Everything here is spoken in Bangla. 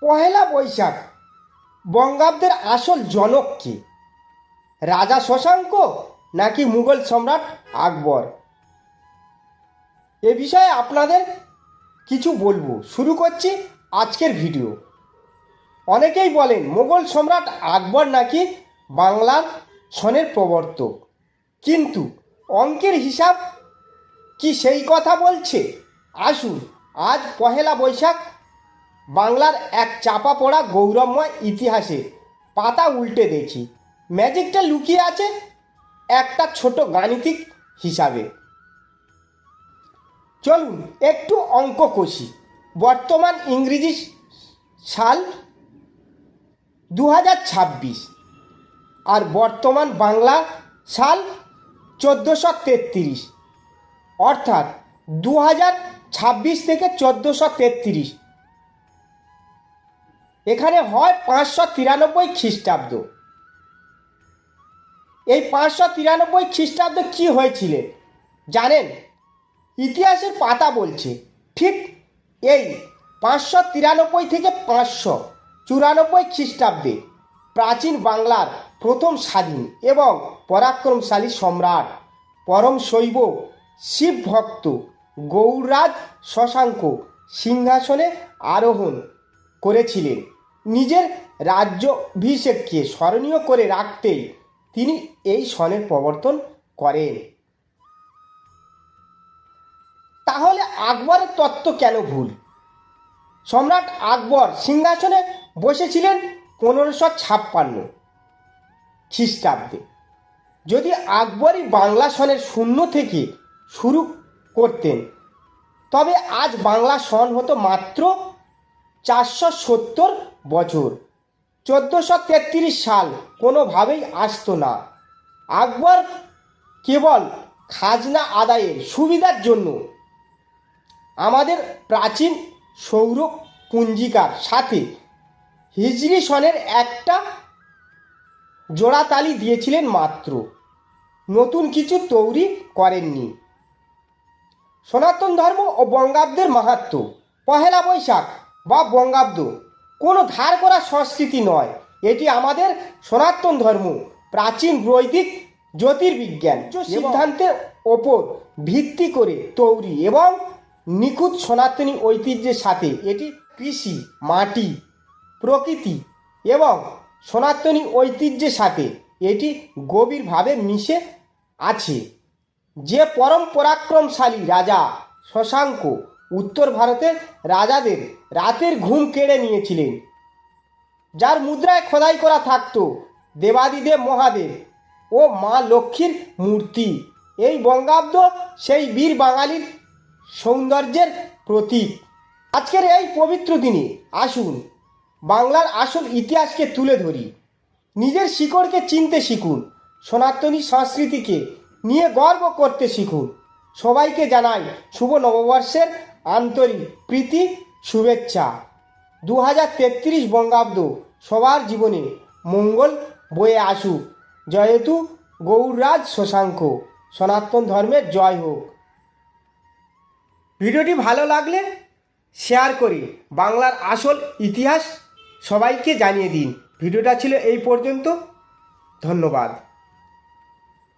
পহেলা বৈশাখ বঙ্গাব্দের আসল জনক কে? রাজা শশাঙ্ক নাকি মুঘল সম্রাট আকবর? এ বিষয়ে আপনাদের কিছু বলবো। শুরু করছি আজকের ভিডিও। অনেকেই বলেন মুঘল সম্রাট আকবর নাকি বাংলার সনের প্রবর্তক, কিন্তু অঙ্কের হিসাব কি সেই কথা বলছে? আসুন আজ পহেলা বৈশাখ বাংলার এক চাপা পড়া গৌরবময় ইতিহাসের পাতা উল্টে দেখি ম্যাজিকটা লুকিয়ে আছে একটা ছোট গাণিতিক হিসাবে। চলুন একটু অঙ্ক কষি। বর্তমান ইংরেজি সাল 2026 আর বর্তমান বাংলা সাল 1433, অর্থাৎ 2026 থেকে 1433। এখানে হয় 593 খ্রিস্টাব্দ। এই 593 খ্রিস্টাব্দে কী হয়েছিলেন জানেন? ইতিহাসের পাতা বলছে ঠিক এই 593 থেকে 594 খ্রিস্টাব্দে প্রাচীন বাংলার প্রথম স্বাধীন এবং পরাক্রমশালী সম্রাট পরম শৈব শিব ভক্ত গৌড়রাজ শশাঙ্ক সিংহাসনে আরোহণ করেছিলেন। নিজের রাজ্যাভিষেককে স্মরণীয় করে রাখতেই তিনি এই সনের প্রবর্তন করেন। তাহলে আকবরের তত্ত্ব কেন ভুল? সম্রাট আকবর সিংহাসনে বসেছিলেন 1556 খ্রিস্টাব্দে। যদি আকবরই বাংলা সনের শূন্য থেকে শুরু করতেন তবে আজ বাংলা সন হতো মাত্র 470 বছর। 1433 সাল কোনোভাবেই আসতো না। আকবর কেবল খাজনা আদায়ের সুবিধার জন্য আমাদের প্রাচীন সৌর পঞ্জিকার সাথে হিজরি সনের একটা জোড়াতালি দিয়েছিলেন মাত্র, নতুন কিছু তৈরি করেননি। সনাতন ধর্ম ও বঙ্গাব্দের মাহাত্ম্য। পহেলা বৈশাখ বা বঙ্গাব্দ কোনো ধার করা সংস্কৃতি নয়, এটি আমাদের সনাতন ধর্ম প্রাচীন বৈদিক জ্যোতির্বিজ্ঞান সিদ্ধান্তের ওপর ভিত্তি করে তৈরি এবং নিখুঁত সনাতনী ঐতিহ্যের সাথে এটি কৃষি, মাটি, প্রকৃতি এবং সনাতনী ঐতিহ্যের সাথে এটি গভীরভাবে মিশে আছে। যে পরম পরাক্রমশালী রাজা শশাঙ্ক উত্তর ভারতের রাজাদের রাতের ঘুম কেড়ে নিয়েছিলেন, যার মুদ্রায় খোদাই করা থাকত দেবাদিদেব মহাদেব ও মা লক্ষ্মীর মূর্তি। এই বঙ্গাব্দ সেই বীর বাঙালির সৌন্দর্যের প্রতীক। আজকের এই পবিত্র দিনে আসুন বাংলার আসল ইতিহাসকে তুলে ধরি। নিজের শিকড়কে চিনতে শিখুন, সনাতনী সংস্কৃতিকে নিয়ে গর্ব করতে শিখুন। সবাইকে জানাই শুভ নববর্ষের আন্তরিক প্রীতি শুভেচ্ছা। 2033 বঙ্গাব্দ সবার জীবনে মঙ্গল বয়ে আসুক। জয়তু গৌড়রাজ শশাঙ্ক। সনাতন ধর্মের জয় হোক। ভিডিওটি ভালো লাগলে শেয়ার করে বাংলার আসল ইতিহাস সবাইকে জানিয়ে দিন। ভিডিওটা ছিল এই পর্যন্ত। ধন্যবাদ।